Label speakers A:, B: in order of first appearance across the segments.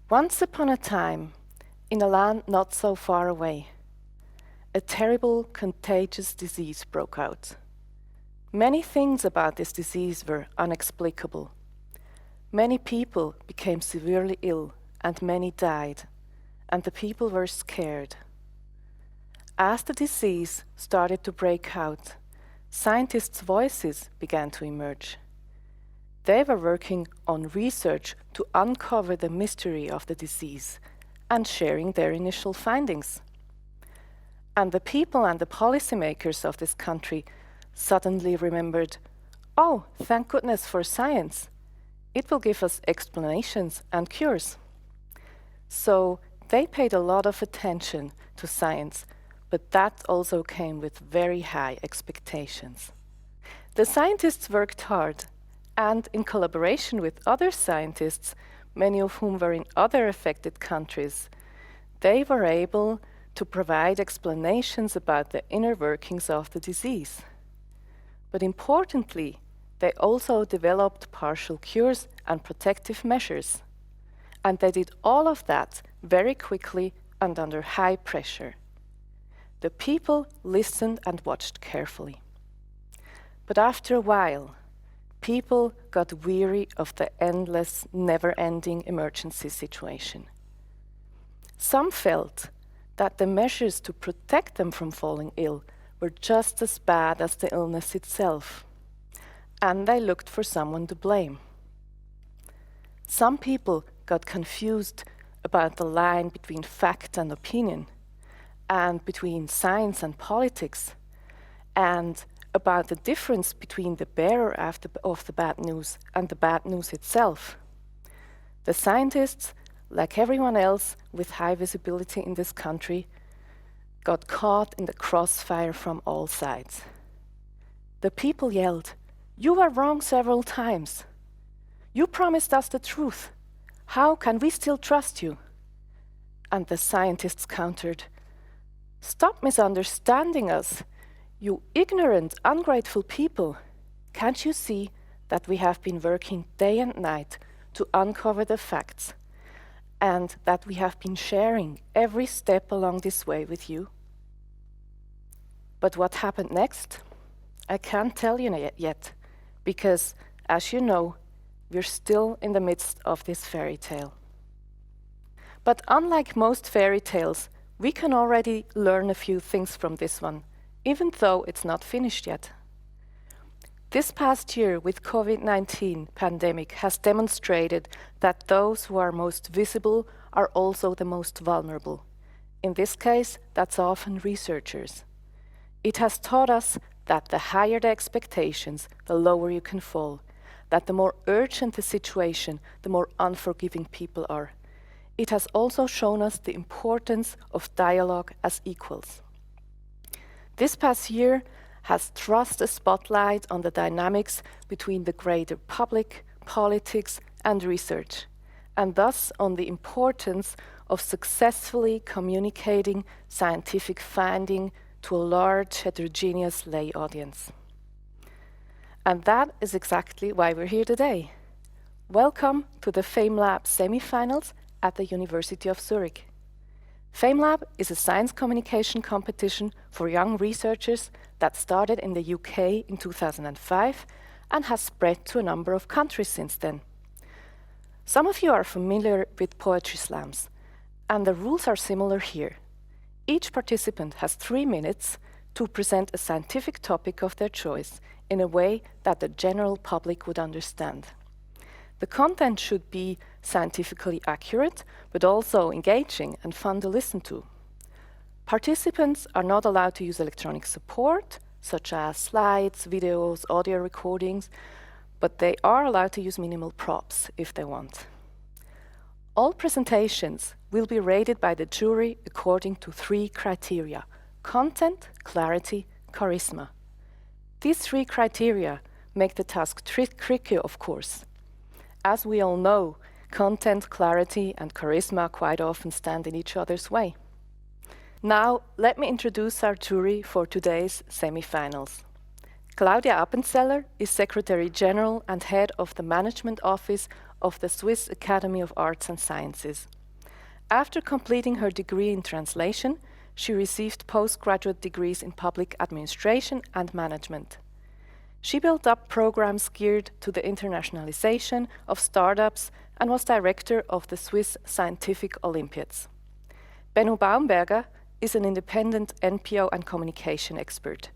A: Once upon a time, in a land not so far away, a terrible contagious disease broke out. Many things about this disease were inexplicable. Many people became severely ill and many died, and the people were scared. As the disease started to break out, scientists' voices began to emerge. They were working on research to uncover the mystery of the disease and sharing their initial findings. And the people and the policymakers of this country suddenly remembered, oh, thank goodness for science. It will give us explanations and cures. So they paid a lot of attention to science, but that also came with very high expectations. The scientists worked hard, and in collaboration with other scientists, many of whom were in other affected countries, they were able to provide explanations about the inner workings of the disease. But importantly, they also developed partial cures and protective measures. And they did all of that very quickly and under high pressure. The people listened and watched carefully. But after a while, people got weary of the endless, never-ending emergency situation. Some felt that the measures to protect them from falling ill were just as bad as the illness itself, and they looked for someone to blame. Some people got confused about the line between fact and opinion, and between science and politics, and about the difference between the bearer of the bad news and the bad news itself. The scientists, like everyone else with high visibility in this country, got caught in the crossfire from all sides. The people yelled, "You were wrong several times. You promised us the truth. How can we still trust you?" And the scientists countered, "Stop misunderstanding us, you ignorant, ungrateful people. Can't you see that we have been working day and night to uncover the facts, and that we have been sharing every step along this way with you?" But what happened next? I can't tell you yet, because, as you know, we're still in the midst of this fairy tale. But unlike most fairy tales, we can already learn a few things from this one, even though it's not finished yet. This past year with COVID-19 pandemic has demonstrated that those who are most visible are also the most vulnerable. In this case, that's often researchers. It has taught us that the higher the expectations, the lower you can fall, that the more urgent the situation, the more unforgiving people are. It has also shown us the importance of dialogue as equals. This past year has thrust a spotlight on the dynamics between the greater public, politics, and research, and thus on the importance of successfully communicating scientific finding to a large heterogeneous lay audience. And that is exactly why we're here today. Welcome to the FameLab semifinals at the University of Zurich. FameLab is a science communication competition for young researchers that started in the UK in 2005 and has spread to a number of countries since then. Some of you are familiar with poetry slams, and the rules are similar here. Each participant has 3 minutes to present a scientific topic of their choice in a way that the general public would understand. The content should be scientifically accurate, but also engaging and fun to listen to. Participants are not allowed to use electronic support, such as slides, videos, audio recordings, but they are allowed to use minimal props if they want. All presentations will be rated by the jury according to 3 criteria: content, clarity, charisma. These 3 criteria make the task tricky, of course. As we all know, content, clarity, and charisma quite often stand in each other's way. Now, let me introduce our jury for today's semifinals. Claudia Appenzeller is Secretary General and Head of the Management Office of the Swiss Academy of Arts and Sciences. After completing her degree in translation, she received postgraduate degrees in public administration and management. She built up programs geared to the internationalization of startups and was director of the Swiss Scientific Olympiads. Benno Baumberger is an independent NPO and communication expert.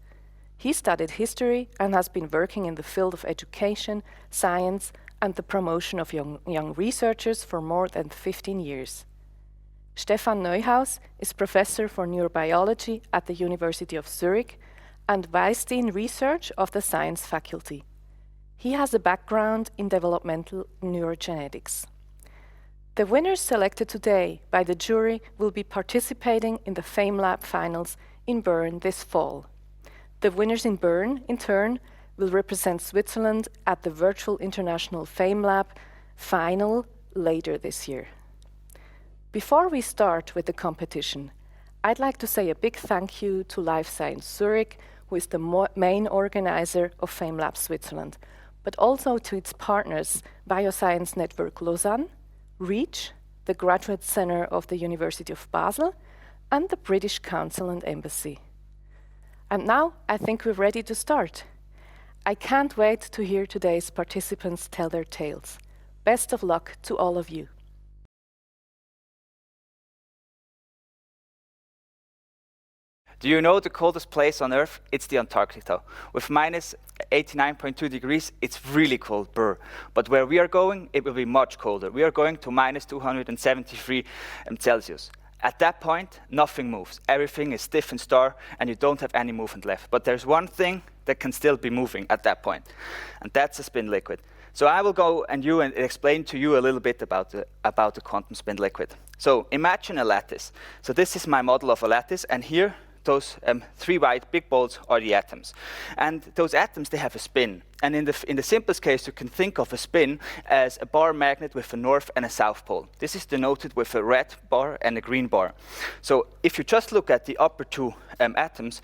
A: He studied history and has been working in the field of education, science, and the promotion of young researchers for more than 15 years. Stefan Neuhaus is professor for neurobiology at the University of Zurich and Vice Dean Research of the Science Faculty. He has a background in developmental neurogenetics. The winners selected today by the jury will be participating in the FameLab finals in Bern this fall. The winners in Bern, in turn, will represent Switzerland at the virtual international FameLab final later this year. Before we start with the competition, I'd like to say a big thank you to Life Science Zurich, who is the main organizer of FameLab Switzerland, but also to its partners, Bioscience Network Lausanne, REACH, the Graduate Center of the University of Basel, and the British Council and Embassy. And now I think we're ready to start. I can't wait to hear today's participants tell their tales. Best of luck to all of you.
B: Do you know the coldest place on Earth? It's the Antarctica. With minus 89.2 degrees, it's really cold, brr. But where we are going, it will be much colder. We are going to minus 273 Celsius. At that point, nothing moves. Everything is stiff and star, and you don't have any movement left. But there's one thing that can still be moving at that point, and that's a spin liquid. So I will go and explain to you a little bit about the quantum spin liquid. So imagine a lattice. So this is my model of a lattice, and here, those three white big balls are the atoms. And those atoms, they have a spin. And in the simplest case, you can think of a spin as a bar magnet with a north and a south pole. This is denoted with a red bar and a green bar. So if you just look at the upper two atoms,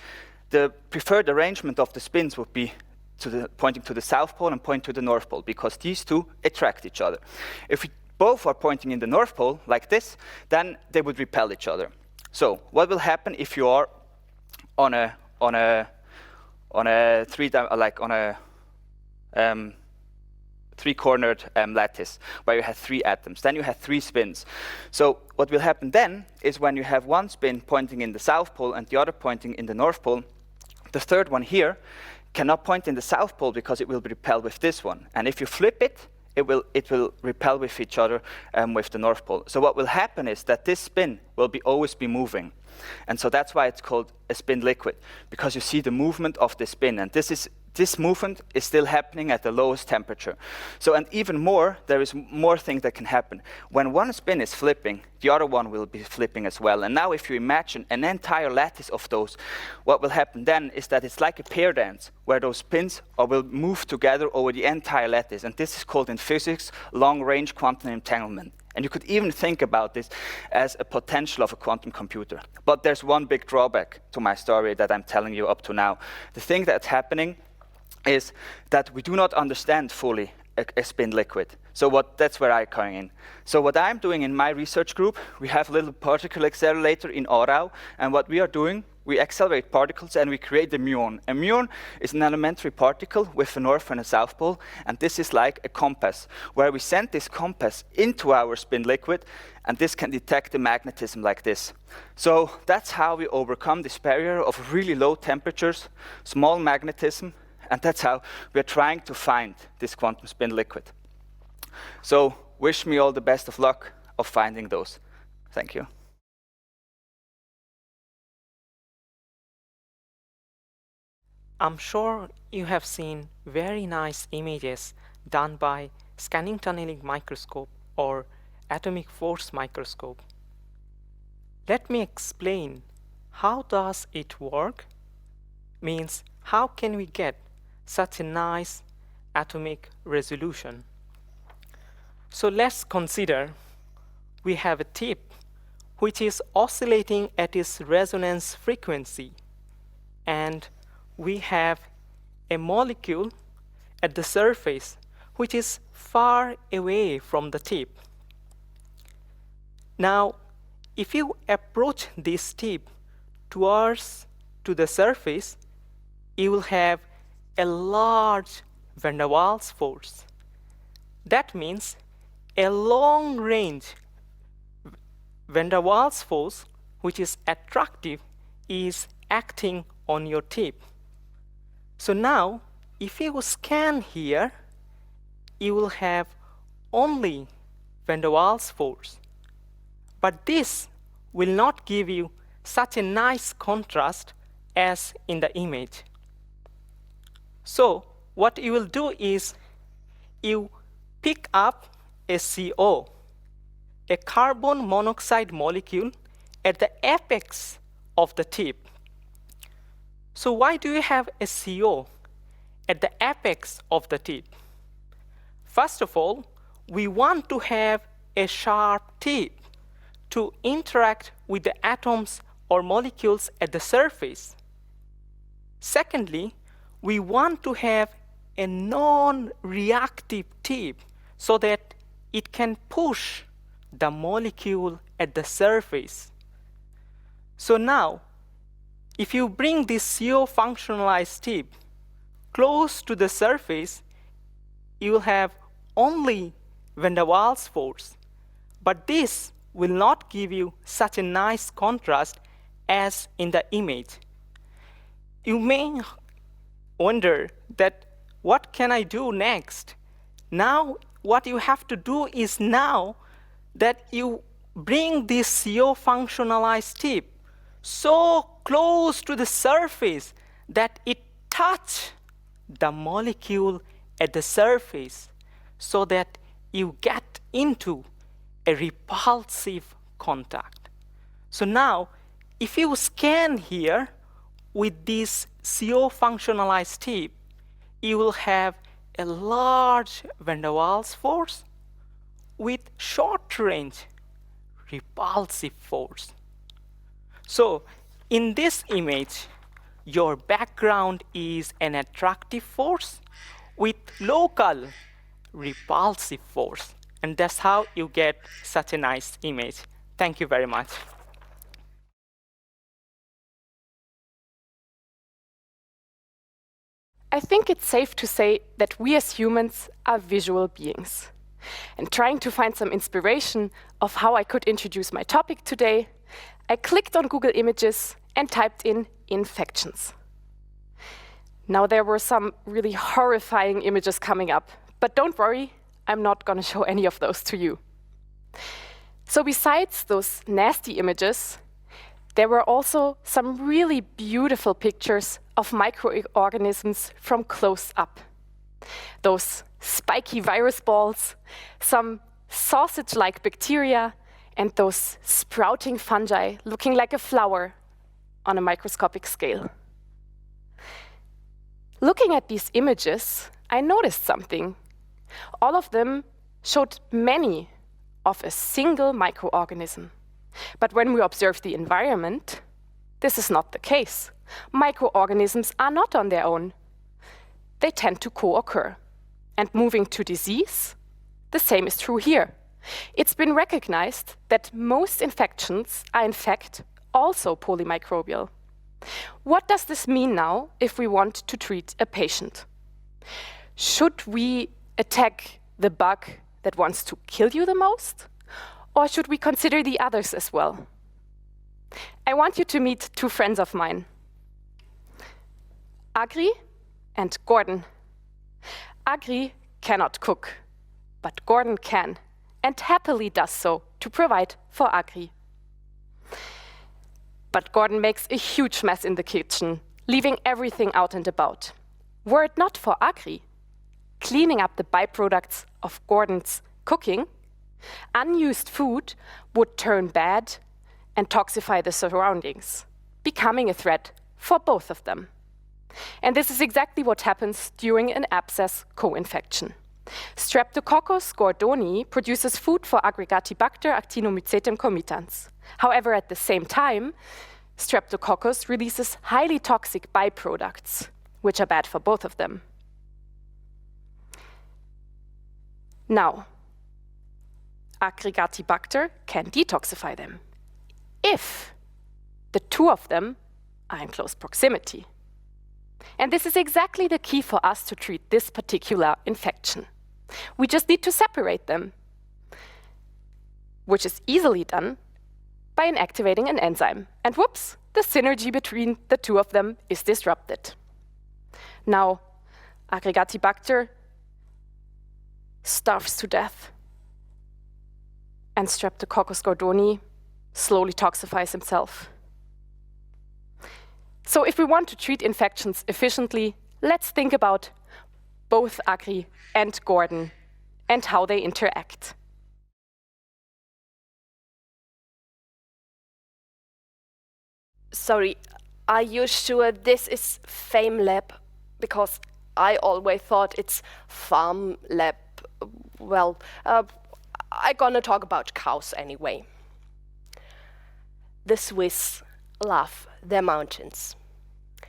B: the preferred arrangement of the spins would be pointing to the south pole and pointing to the north pole, because these two attract each other. If we both are pointing in the north pole, like this, then they would repel each other. So what will happen if you are on a three-cornered lattice where you have three atoms? Then you have three spins. So what will happen then is when you have one spin pointing in the south pole and the other pointing in the north pole, the third one here cannot point in the south pole because it will repel with this one. And if you flip it, it will repel with each other with the north pole. So what will happen is that this spin will always be moving. And so that's why it's called a spin liquid, because you see the movement of the spin. And this movement is still happening at the lowest temperature. So, and even more, there is more things that can happen. When one spin is flipping, the other one will be flipping as well. And now if you imagine an entire lattice of those, what will happen then is that it's like a pair dance, where those spins will move together over the entire lattice. And this is called in physics long-range quantum entanglement. And you could even think about this as a potential of a quantum computer. But there's one big drawback to my story that I'm telling you up to now. The thing that's happening is that we do not understand fully a spin liquid. So that's where I come in. So what I'm doing in my research group, we have a little particle accelerator in Aarau, and what we are doing, we accelerate particles and we create a muon. A muon is an elementary particle with a north and a south pole, and this is like a compass, where we send this compass into our spin liquid, and this can detect the magnetism like this. So that's how we overcome this barrier of really low temperatures, small magnetism, and that's how we're trying to find this quantum spin liquid. So wish me all the best of luck of finding those. Thank you.
C: I'm sure you have seen very nice images done by scanning tunneling microscope or atomic force microscope. Let me explain how does it work? Means how can we get such a nice atomic resolution? So let's consider we have a tip which is oscillating at its resonance frequency, and we have a molecule at the surface which is far away from the tip. Now if you approach this tip towards to the surface, you will have a large van der Waals force. That means a long-range van der Waals force, which is attractive, is acting on your tip. So now, if you scan here, you will have only van der Waals force. But this will not give you such a nice contrast as in the image. So what you will do is you pick up a CO, a carbon monoxide molecule at the apex of the tip. So why do you have a CO at the apex of the tip? First of all, we want to have a sharp tip to interact with the atoms or molecules at the surface. Secondly, we want to have a non-reactive tip so that it can push the molecule at the surface. So now, if you bring this CO functionalized tip close to the surface, you will have only van der Waals force. But this will not give you such a nice contrast as in the image. You may wonder that what can I do next? Now what you have to do is now that you bring this CO functionalized tip so close to the surface that it touch the molecule at the surface so that you get into a repulsive contact. So now, if you scan here with this CO functionalized tip, you will have a large van der Waals force with short range repulsive force. So in this image, your background is an attractive force with local repulsive force. And that's how you get such a nice image. Thank you very much.
A: I think it's safe to say that we as humans are visual beings. And trying to find some inspiration of how I could introduce my topic today, I clicked on Google Images and typed in infections. Now there were some really horrifying images coming up, but don't worry, I'm not going to show any of those to you. So besides those nasty images, there were also some really beautiful pictures of microorganisms from close up. Those spiky virus balls, some sausage-like bacteria, and those sprouting fungi looking like a flower on a microscopic scale. Looking at these images, I noticed something. All of them showed many of a single microorganism. But when we observe the environment, this is not the case. Microorganisms are not on their own. They tend to co-occur. And moving to disease, the same is true here. It's been recognized that most infections are in fact also polymicrobial. What does this mean now if we want to treat a patient? Should we attack the bug that wants to kill you the most? Or should we consider the others as well? I want you to meet two friends of mine, Agri and Gordon. Agri cannot cook, but Gordon can, and happily does so to provide for Agri. But Gordon makes a huge mess in the kitchen, leaving everything out and about. Were it not for Agri, cleaning up the byproducts of Gordon's cooking, unused food would turn bad and toxify the surroundings, becoming a threat for both of them. And this is exactly what happens during an abscess co-infection. Streptococcus gordoni produces food for Aggregatibacter actinomycetem comitans. However, at the same time, Streptococcus releases highly toxic byproducts, which are bad for both of them. Now, Aggregatibacter can detoxify them.
D: if the two of them are in close proximity. And this is exactly the key for us to treat this particular infection. We just need to separate them, which is easily done by inactivating an enzyme. And whoops, the synergy between the two of them is disrupted. Now, Aggregatibacter starves to death, and Streptococcus gordoni slowly toxifies himself. So if we want to treat infections efficiently, let's think about both Agri and Gordon and how they interact.
E: Sorry, are you sure this is FameLab? Because I always thought it's FameLab. Well, I'm gonna talk about cows anyway. The Swiss love their mountains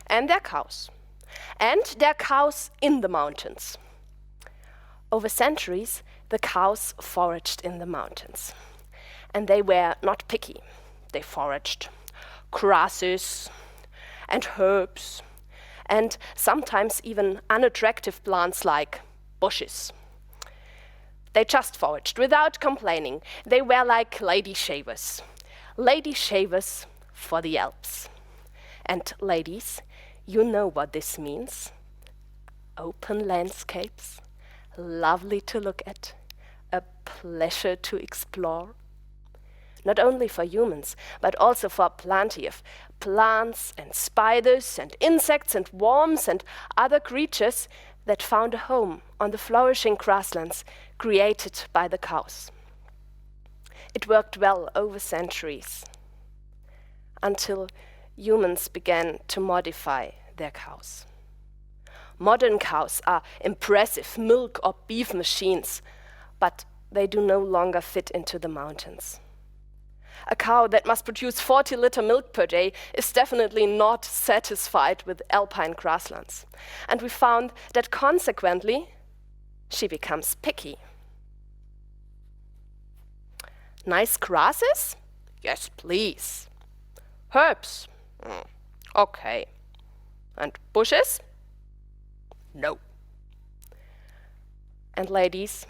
E: and their cows in the mountains. Over centuries, the cows foraged in the mountains, and they were not picky. They foraged grasses and herbs, and sometimes even unattractive plants like bushes. They just foraged without complaining. They were like lady shavers for the Alps. And ladies, you know what this means. Open landscapes, lovely to look at, a pleasure to explore. Not only for humans, but also for plenty of plants and spiders and insects and worms and other creatures that found a home on the flourishing grasslands created by the cows. It worked well over centuries, until humans began to modify their cows. Modern cows are impressive milk or beef machines, but they do no longer fit into the mountains. A cow that must produce 40-liter milk per day is definitely not satisfied with alpine grasslands. And we found that consequently, she becomes picky. Nice grasses? Yes, please. Herbs? Okay. And bushes? No. And ladies,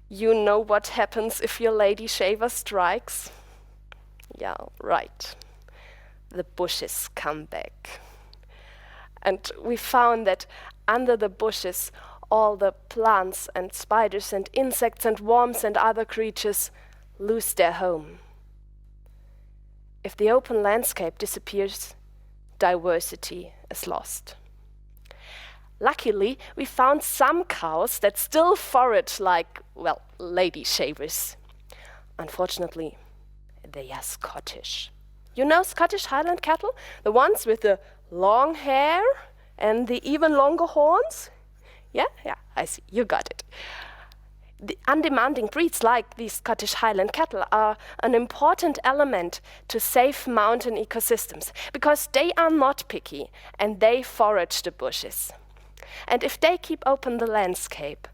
E: you know what happens if your lady shaver strikes? Yeah, right. The bushes come back. And we found that under the bushes, all the plants and spiders and insects and worms and other creatures lose their home. If the open landscape disappears, diversity is lost. Luckily, we found some cows that still forage like, well, lady shavers. Unfortunately, they are Scottish. You know Scottish Highland cattle? The ones with the long hair and the even longer horns? Yeah, I see, you got it. The undemanding breeds like these Scottish Highland cattle are an important element to save mountain ecosystems because they are not picky and they forage the bushes. And if they keep open the landscape,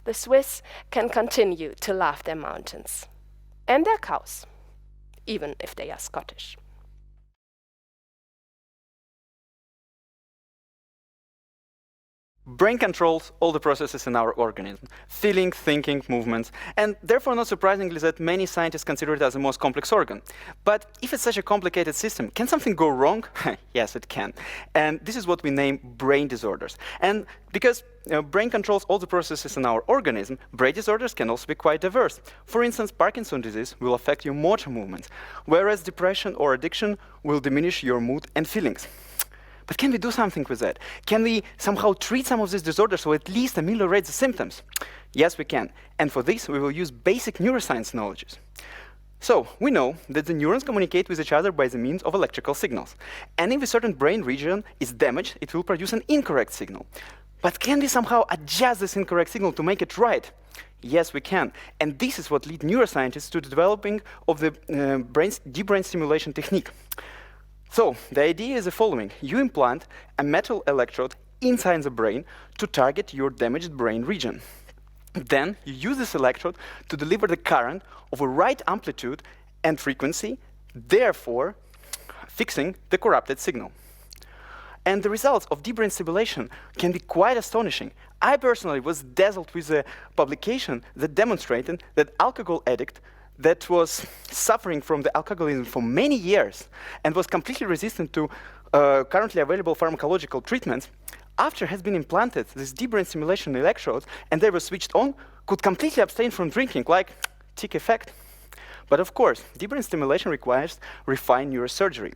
E: the Swiss can continue to love their mountains and their cows, even if they are Scottish.
F: Brain controls all the processes in our organism, feeling, thinking, movements, and therefore not surprisingly that many scientists consider it as the most complex organ. But if it's such a complicated system, can something go wrong? Yes, it can. And this is what we name brain disorders. And because brain controls all the processes in our organism, brain disorders can also be quite diverse. For instance, Parkinson's disease will affect your motor movements, whereas depression or addiction will diminish your mood and feelings. But can we do something with that? Can we somehow treat some of these disorders or at least ameliorate the symptoms? Yes, we can. And for this, we will use basic neuroscience knowledges. So, we know that the neurons communicate with each other by the means of electrical signals. And if a certain brain region is damaged, it will produce an incorrect signal. But can we somehow adjust this incorrect signal to make it right? Yes, we can. And this is what leads neuroscientists to the developing of the deep brain stimulation technique. So, the idea is the following. You implant a metal electrode inside the brain to target your damaged brain region. Then, you use this electrode to deliver the current of a right amplitude and frequency therefore fixing the corrupted signal. And the results of deep brain stimulation can be quite astonishing. I personally was dazzled with a publication that demonstrated that alcohol addict that was suffering from the alcoholism for many years and was completely resistant to currently available pharmacological treatments, after has been implanted this deep brain stimulation electrodes and they were switched on, could completely abstain from drinking, like tick effect. But of course, deep brain stimulation requires refined neurosurgery,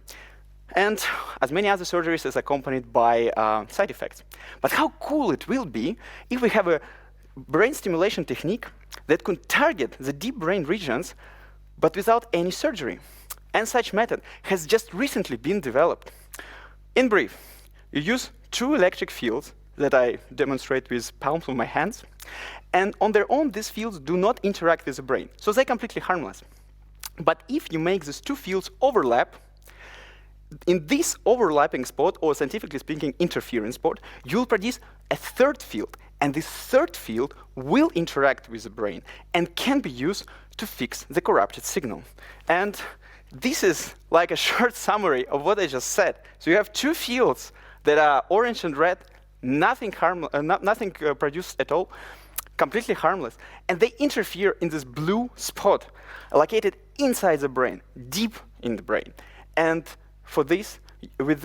F: and as many other surgeries is accompanied by side effects. But how cool it will be if we have a brain stimulation technique that could target the deep brain regions, but without any surgery. And such method has just recently been developed. In brief, you use two electric fields that I demonstrate with palms of my hands, and on their own, these fields do not interact with the brain, so they're completely harmless. But if you make these two fields overlap, in this overlapping spot, or scientifically speaking, interference spot, you'll produce a third field, and this third field will interact with the brain and can be used to fix the corrupted signal. And this is like a short summary of what I just said. So you have two fields that are orange and red, nothing produced at all, completely harmless, and they interfere in this blue spot located inside the brain, deep in the brain. And for this,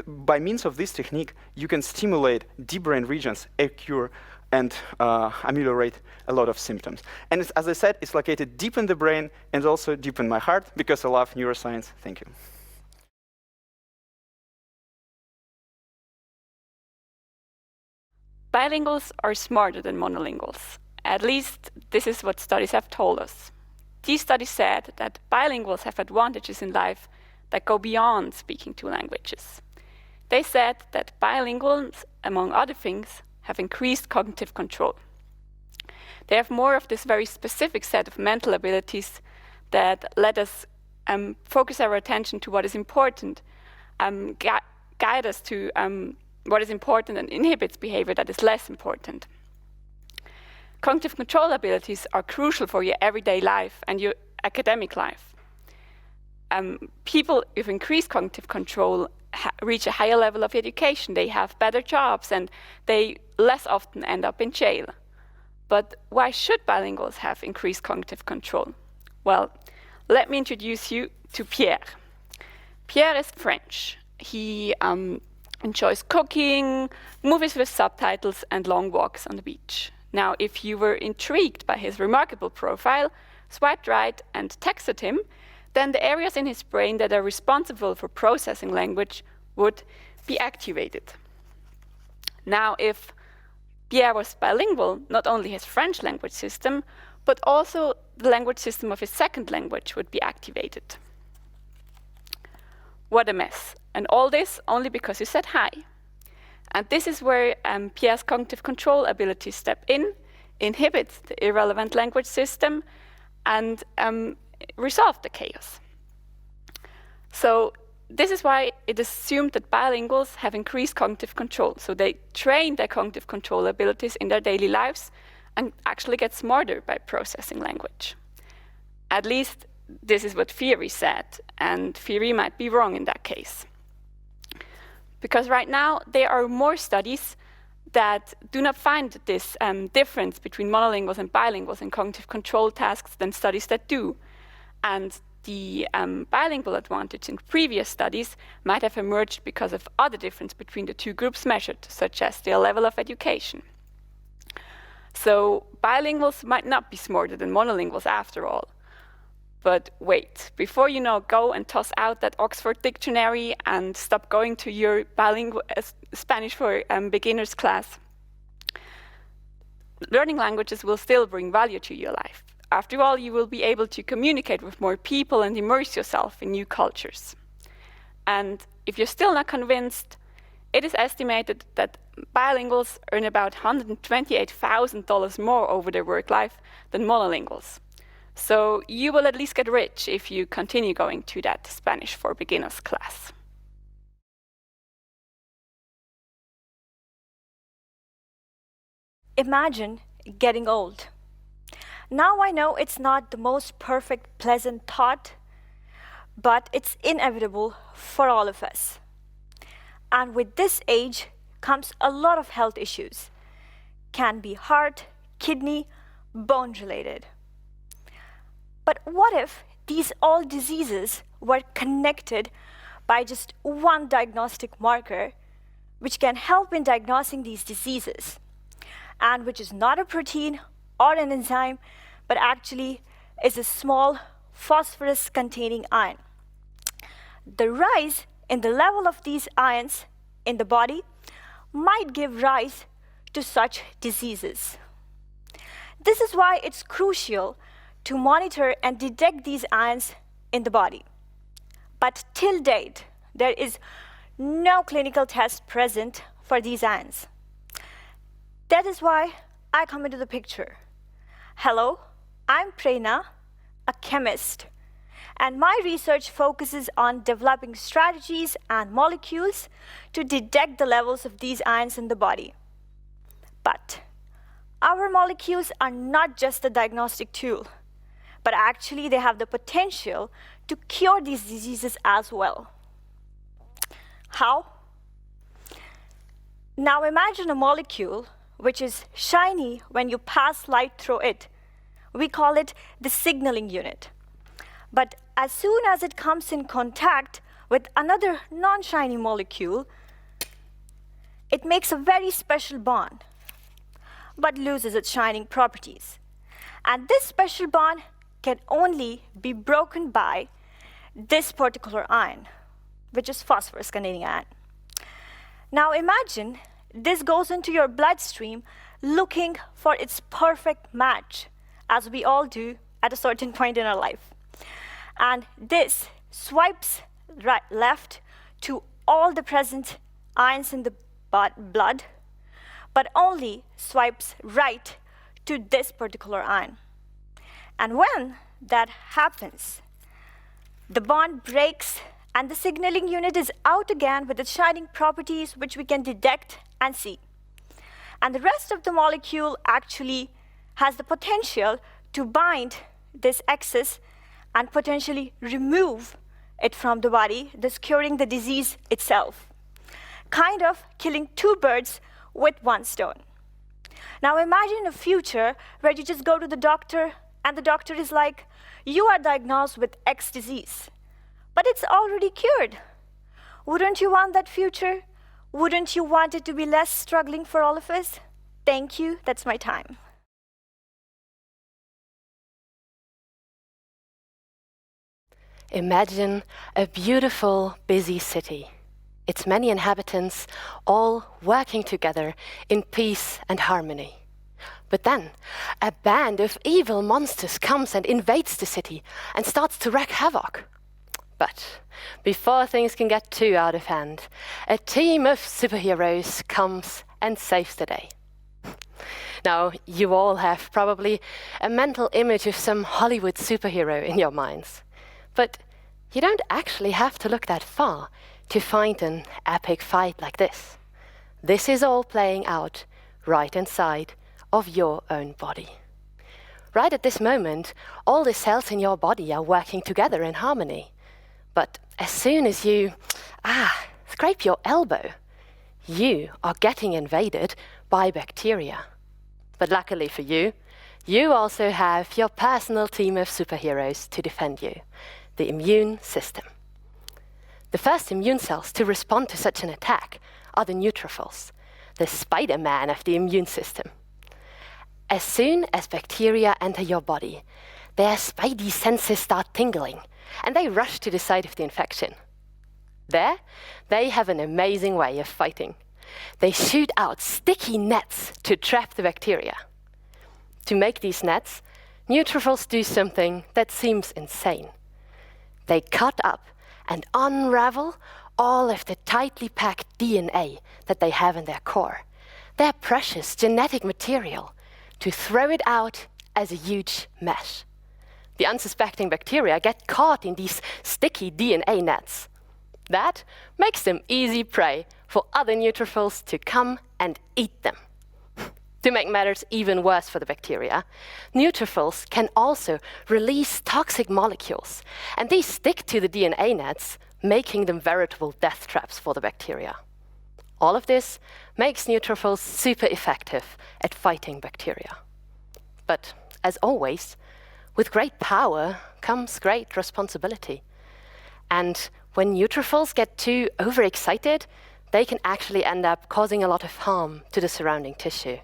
F: by means of this technique, you can stimulate deep brain regions, cure and ameliorate a lot of symptoms. And as I said, it's located deep in the brain and also deep in my heart, because I love neuroscience. Thank you.
G: Bilinguals are smarter than monolinguals. At least this is what studies have told us. These studies said that bilinguals have advantages in life that go beyond speaking two languages. They said that bilinguals, among other things, have increased cognitive control. They have more of this very specific set of mental abilities that let us focus our attention to what is important, guide us to what is important, and inhibits behavior that is less important. Cognitive control abilities are crucial for your everyday life and your academic life. People with increased cognitive control reach a higher level of education, they have better jobs, and they less often end up in jail. But why should bilinguals have increased cognitive control? Well, let me introduce you to Pierre. Pierre is French. He enjoys cooking, movies with subtitles, and long walks on the beach. Now, if you were intrigued by his remarkable profile, swiped right and texted him, then the areas in his brain that are responsible for processing language would be activated. Now, if Pierre was bilingual, not only his French language system, but also the language system of his second language would be activated. What a mess. And all this only because you said hi. And this is where Pierre's cognitive control abilities step in, inhibit the irrelevant language system, and resolve the chaos. So this is why it is assumed that bilinguals have increased cognitive control. So they train their cognitive control abilities in their daily lives and actually get smarter by processing language. At least this is what theory said, and theory might be wrong in that case. Because right now there are more studies that do not find this difference between monolinguals and bilinguals in cognitive control tasks than studies that do. And the bilingual advantage in previous studies might have emerged because of other difference between the two groups measured, such as their level of education. So bilinguals might not be smarter than monolinguals after all. But wait, before you go and toss out that Oxford dictionary and stop going to your bilingual Spanish for beginners class, learning languages will still bring value to your life. After all, you will be able to communicate with more people and immerse yourself in new cultures. And if you're still not convinced, it is estimated that bilinguals earn about $128,000 more over their work life than monolinguals. So you will at least get rich if you continue going to that Spanish for beginners class.
H: Imagine getting old. Now I know it's not the most perfect, pleasant thought, but it's inevitable for all of us. And with this age comes a lot of health issues. Can be heart, kidney, bone related. But what if these all diseases were connected by just one diagnostic marker which can help in diagnosing these diseases, and which is not a protein or an enzyme, but actually is a small phosphorus-containing ion. The rise in the level of these ions in the body might give rise to such diseases. This is why it's crucial to monitor and detect these ions in the body. But till date, there is no clinical test present for these ions. That is why I come into the picture. Hello, I'm Prerna, a chemist, and my research focuses on developing strategies and molecules to detect the levels of these ions in the body. But our molecules are not just a diagnostic tool, but actually they have the potential to cure these diseases as well. How? Now imagine a molecule which is shiny when you pass light through it. We call it the signaling unit. But as soon as it comes in contact with another non-shiny molecule, it makes a very special bond, but loses its shining properties. And this special bond can only be broken by this particular ion, which is phosphorus-containing ion. Now imagine this goes into your bloodstream looking for its perfect match, as we all do at a certain point in our life. And this swipes left to all the present ions in the blood, but only swipes right to this particular ion. And when that happens, the bond breaks and the signaling unit is out again with its shining properties, which we can detect and see. And the rest of the molecule actually has the potential to bind this excess and potentially remove it from the body, thus curing the disease itself. Kind of killing two birds with one stone. Now imagine a future where you just go to the doctor and the doctor is like, you are diagnosed with X disease, but it's already cured. Wouldn't you want that future? Wouldn't you want it to be less struggling for all of us? Thank you, that's my time.
I: Imagine a beautiful, busy city. Its many inhabitants all working together in peace and harmony. But then, a band of evil monsters comes and invades the city and starts to wreak havoc. But before things can get too out of hand, a team of superheroes comes and saves the day. Now, you all have probably a mental image of some Hollywood superhero in your minds. But you don't actually have to look that far to find an epic fight like this. This is all playing out right inside of your own body. Right at this moment, all the cells in your body are working together in harmony. But as soon as you scrape your elbow, you are getting invaded by bacteria. But luckily for you, you also have your personal team of superheroes to defend you, the immune system. The first immune cells to respond to such an attack are the neutrophils, the Spider-Man of the immune system. As soon as bacteria enter your body, their spidey senses start tingling, and they rush to the site of the infection. There, they have an amazing way of fighting. They shoot out sticky nets to trap the bacteria. To make these nets, neutrophils do something that seems insane. They cut up and unravel all of the tightly packed DNA that they have in their core, their precious genetic material, to throw it out as a huge mesh. The unsuspecting bacteria get caught in these sticky DNA nets. That makes them easy prey for other neutrophils to come and eat them. To make matters even worse for the bacteria, neutrophils can also release toxic molecules, and these stick to the DNA nets, making them veritable death traps for the bacteria. All of this makes neutrophils super effective at fighting bacteria. But as always, with great power comes great responsibility. And when neutrophils get too overexcited, they can actually end up causing a lot of harm to the surrounding tissue.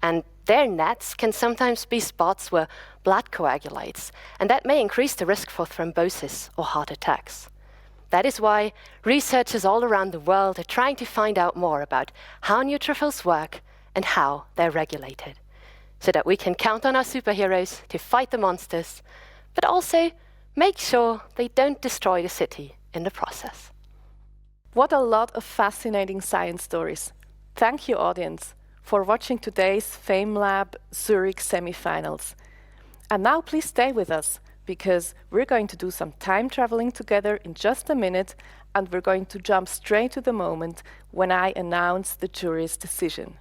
I: And their nets can sometimes be spots where blood coagulates, and that may increase the risk for thrombosis or heart attacks. That is why researchers all around the world are trying to find out more about how neutrophils work and how they're regulated, so that we can count on our superheroes to fight the monsters, but also make sure they don't destroy the city in the process.
A: What a lot of fascinating science stories. Thank you, audience, for watching today's FameLab Zurich semifinals. And now please stay with us, because we're going to do some time traveling together in just a minute, and we're going to jump straight to the moment when I announce the jury's decision.